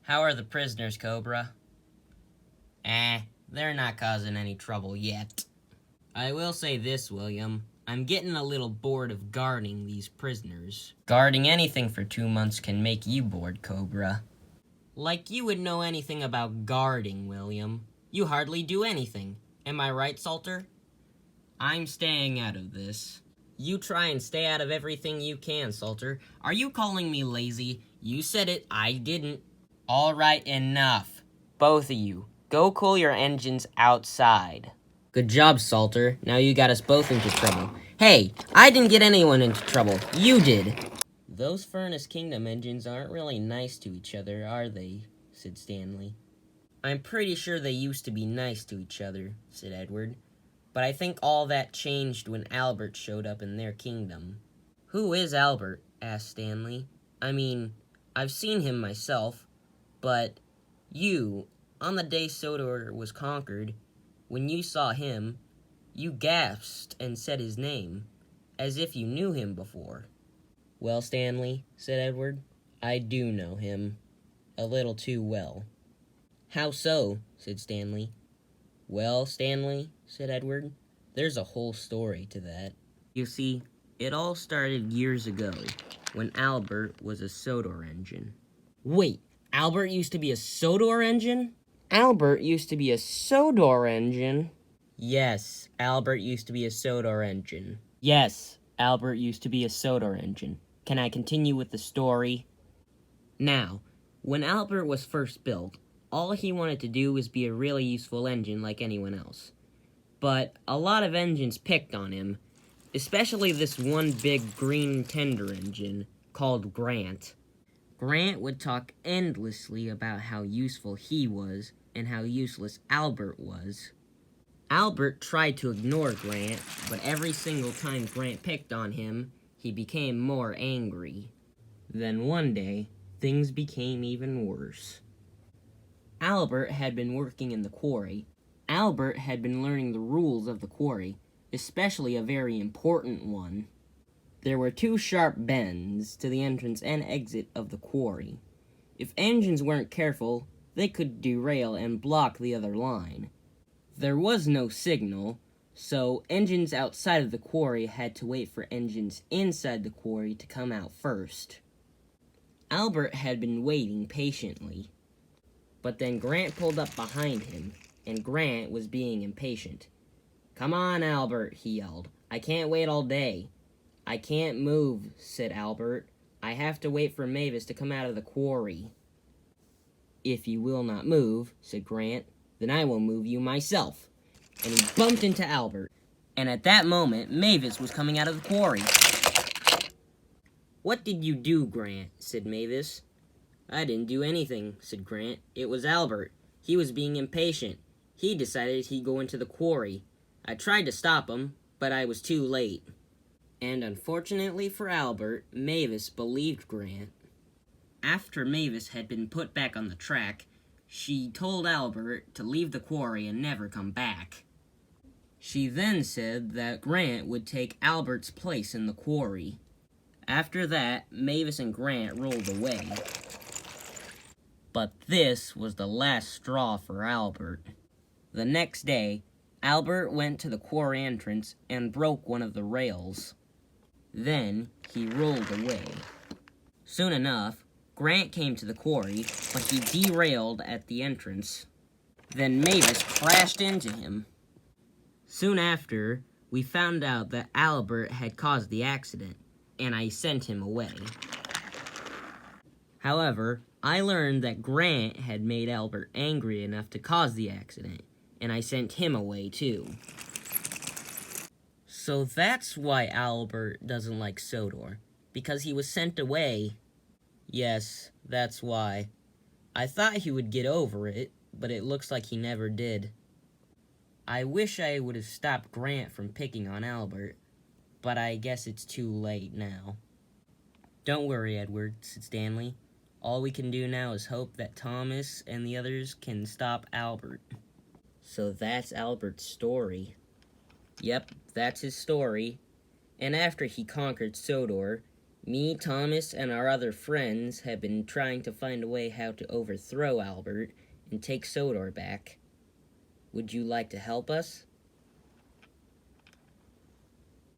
How are the prisoners, Cobra? They're not causing any trouble yet. I will say this, William. I'm getting a little bored of guarding these prisoners. Guarding anything for 2 months can make you bored, Cobra. Like you would know anything about guarding, William. You hardly do anything. Am I right, Salter? I'm staying out of this. You try and stay out of everything you can, Salter. Are you calling me lazy? You said it, I didn't. All right, enough. Both of you, go cool your engines outside. Good job, Salter. Now you got us both into trouble. Hey, I didn't get anyone into trouble. You did. Those Furnace Kingdom engines aren't really nice to each other, are they? Said Stanley. I'm pretty sure they used to be nice to each other, said Edward. But I think all that changed when Albert showed up in their kingdom. Who is Albert? Asked Stanley. I mean, I've seen him myself, but you, on the day Sodor was conquered, when you saw him, you gasped and said his name, as if you knew him before. Well, Stanley, said Edward, I do know him. A little too well. How so? Said Stanley. Well, Stanley, said Edward, there's a whole story to that. You see, it all started years ago, when Albert was a Sodor engine. Wait, Albert used to be a Sodor engine? Albert used to be a Sodor engine? Yes, Albert used to be a Sodor engine. Yes, Albert used to be a Sodor engine. Can I continue with the story? Now, when Albert was first built, all he wanted to do was be a really useful engine like anyone else. But a lot of engines picked on him, especially this one big green tender engine called Grant. Grant would talk endlessly about how useful he was and how useless Albert was. Albert tried to ignore Grant, but every single time Grant picked on him, he became more angry. Then one day, things became even worse. Albert had been working in the quarry. Albert had been learning the rules of the quarry, especially a very important one. There were 2 sharp bends to the entrance and exit of the quarry. If engines weren't careful, they could derail and block the other line. There was no signal, so engines outside of the quarry had to wait for engines inside the quarry to come out first. Albert had been waiting patiently. But then Grant pulled up behind him, and Grant was being impatient. Come on, Albert, he yelled. I can't wait all day. I can't move, said Albert. I have to wait for Mavis to come out of the quarry. If you will not move, said Grant, then I will move you myself. And he bumped into Albert. And at that moment, Mavis was coming out of the quarry. What did you do, Grant? Said Mavis. I didn't do anything, said Grant. It was Albert. He was being impatient. He decided he'd go into the quarry. I tried to stop him, but I was too late. And unfortunately for Albert, Mavis believed Grant. After Mavis had been put back on the track, she told Albert to leave the quarry and never come back. She then said that Grant would take Albert's place in the quarry. After that, Mavis and Grant rolled away. But this was the last straw for Albert. The next day, Albert went to the quarry entrance and broke one of the rails. Then he rolled away. Soon enough, Grant came to the quarry, but he derailed at the entrance. Then Mavis crashed into him. Soon after, we found out that Albert had caused the accident, and I sent him away. However, I learned that Grant had made Albert angry enough to cause the accident, and I sent him away too. So that's why Albert doesn't like Sodor, because he was sent away. Yes, that's why. I thought he would get over it, but it looks like he never did. I wish I would have stopped Grant from picking on Albert, but I guess it's too late now. Don't worry, Edward, said Stanley. All we can do now is hope that Thomas and the others can stop Albert. So that's Albert's story. Yep, that's his story. And after he conquered Sodor, Me, Thomas, and our other friends have been trying to find a way how to overthrow Albert and take Sodor back. Would you like to help us?